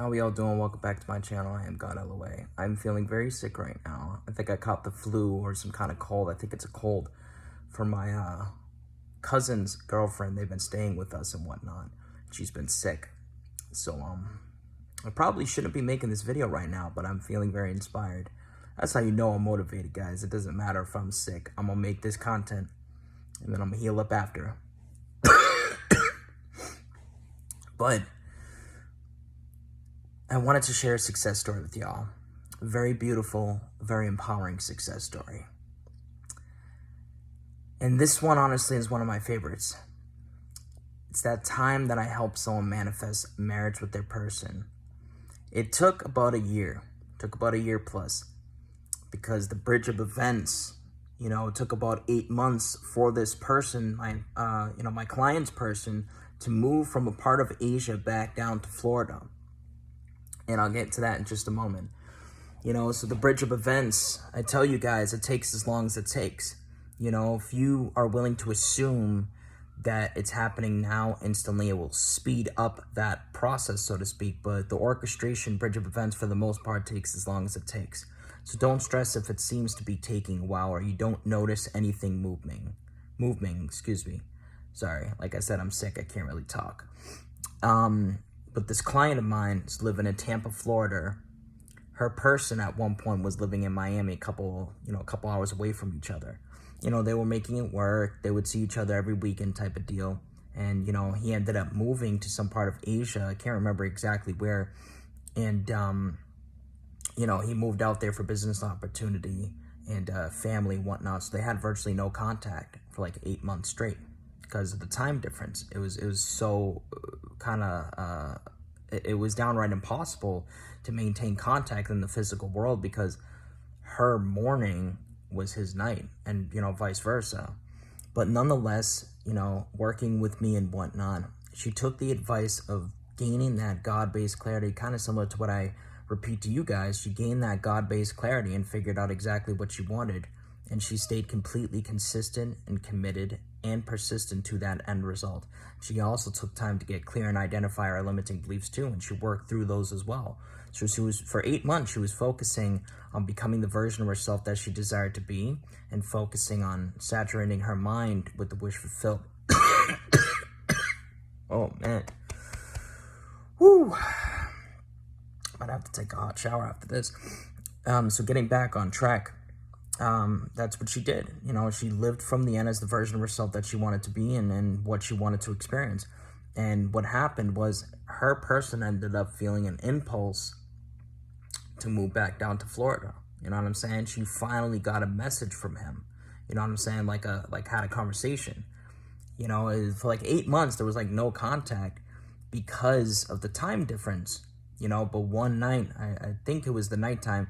How we all doing? Welcome back to my channel. I am God LOA. I'm feeling very sick right now. I think I caught the flu or some kind of cold. I think it's a cold from my cousin's girlfriend. They've been staying with us and whatnot. She's been sick. So I probably shouldn't be making this video right now, but I'm feeling very inspired. That's how you know I'm motivated, guys. It doesn't matter if I'm sick. I'm gonna make this content and then I'm gonna heal up after. But I wanted to share a success story with y'all. A very beautiful, very empowering success story. And this one, honestly, is one of my favorites. It's that time that I helped someone manifest marriage with their person. It took about a year. It took about a year plus. Because the bridge of events, it took about 8 months for this person, my client's person, to move from a part of Asia back down to Florida. And I'll get to that in just a moment. So the bridge of events, I tell you guys, it takes as long as it takes. If you are willing to assume that it's happening now instantly, it will speed up that process, so to speak. But the orchestration bridge of events, for the most part, takes as long as it takes. So don't stress if it seems to be taking a while or you don't notice anything moving, Sorry, like I said, I'm sick. I can't really talk. But this client of mine is living in Tampa, Florida. Her person at one point was living in Miami, a couple hours away from each other. They were making it work. They would see each other every weekend type of deal. And, he ended up moving to some part of Asia. I can't remember exactly where. And, he moved out there for business opportunity and family and whatnot. So they had virtually no contact for like 8 months straight because of the time difference. It was so it was downright impossible to maintain contact in the physical world because her morning was his night and, vice versa. But nonetheless, working with me and whatnot, she took the advice of gaining that God-based clarity, kind of similar to what I repeat to you guys. She gained that God-based clarity and figured out exactly what she wanted. And she stayed completely consistent and committed and persistent to that end result. She also took time to get clear and identify her limiting beliefs too, and she worked through those as well. So she was, for 8 months, she was focusing on becoming the version of herself that she desired to be and focusing on saturating her mind with the wish fulfilled. Oh, man. Woo. I'd have to take a hot shower after this. So getting back on track, that's what she did. She lived from the end as the version of herself that she wanted to be and what she wanted to experience. And what happened was her person ended up feeling an impulse to move back down to Florida. You know what I'm saying? She finally got a message from him. You know what I'm saying? Like had a conversation. For like 8 months, there was like no contact because of the time difference. But one night, I think it was the nighttime,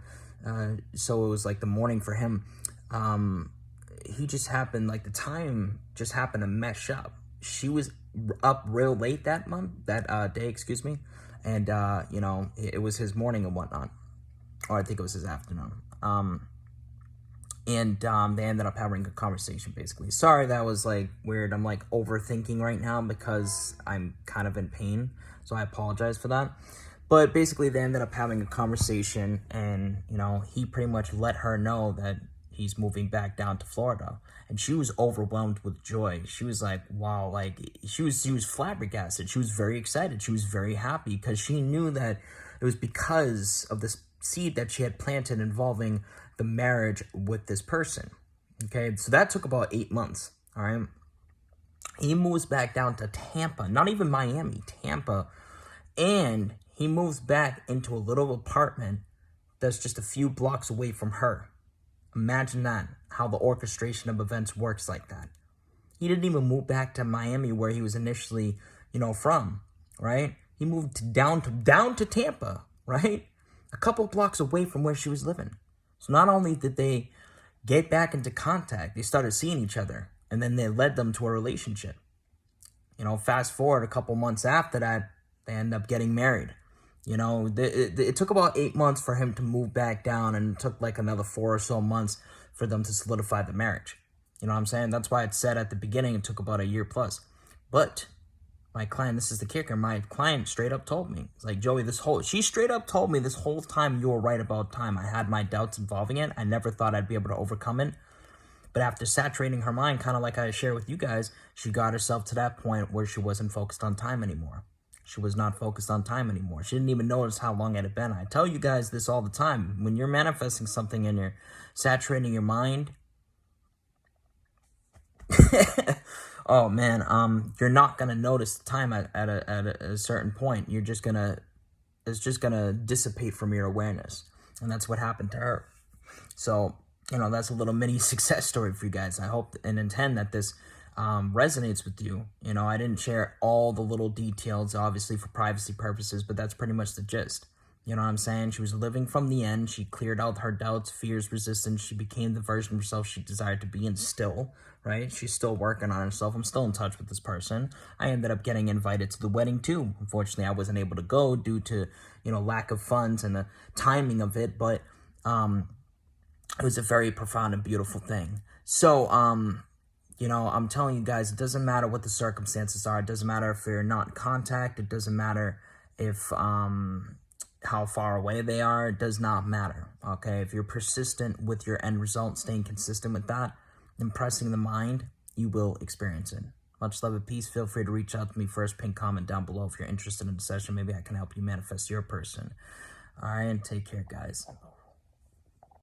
so it was like the morning for him. He just happened, like the time just happened to mesh up. She was up real late that day, and it was his morning and whatnot, or I think it was his afternoon. They ended up having a conversation, basically. Sorry, that was like weird. I'm like overthinking right now because I'm kind of in pain, so I apologize for that. But basically, they ended up having a conversation, and, he pretty much let her know that he's moving back down to Florida. And she was overwhelmed with joy. She was like, wow, like, she was flabbergasted. She was very excited. She was very happy because she knew that it was because of this seed that she had planted involving the marriage with this person. Okay, so that took about 8 months, all right? He moves back down to Tampa, not even Miami, Tampa, and he moves back into a little apartment that's just a few blocks away from her. Imagine that, how the orchestration of events works like that. He didn't even move back to Miami where he was initially, from, right? He moved down to Tampa, right? A couple blocks away from where she was living. So not only did they get back into contact, they started seeing each other, and then they led them to a relationship. Fast forward a couple months after that, they end up getting married. It took about 8 months for him to move back down, and it took like another 4 or so months for them to solidify the marriage. You know what I'm saying? That's why it said at the beginning it took about a year plus. But My client, this is the kicker, my client straight up told me, it's like, Joey, she straight up told me this whole time you were right about time. I had my doubts involving it. I never thought I'd be able to overcome it. But after saturating her mind, kind of like I share with you guys, she got herself to that point where she wasn't focused on time anymore. She was not focused on time anymore. She didn't even notice how long it had been. I tell you guys this all the time. When you're manifesting something and you're saturating your mind, oh man, you're not gonna notice the time at a certain point. It's just gonna dissipate from your awareness, and that's what happened to her. So, that's a little mini success story for you guys. I hope and intend that this resonates with you. I didn't share all the little details, obviously, for privacy purposes, but that's pretty much the gist. You know what I'm saying? She was living from the end. She cleared out her doubts, fears, resistance. She became the version of herself she desired to be, and still, right? She's still working on herself. I'm still in touch with this person. I ended up getting invited to the wedding too. Unfortunately, I wasn't able to go due to, lack of funds and the timing of it, but it was a very profound and beautiful thing. So, I'm telling you guys, it doesn't matter what the circumstances are. It doesn't matter if you're not in contact. It doesn't matter if, how far away they are. It does not matter, okay? If you're persistent with your end result, staying consistent with that, impressing the mind, you will experience it. Much love and peace. Feel free to reach out to me first. Pin comment down below if you're interested in a session. Maybe I can help you manifest your person. All right, and take care, guys.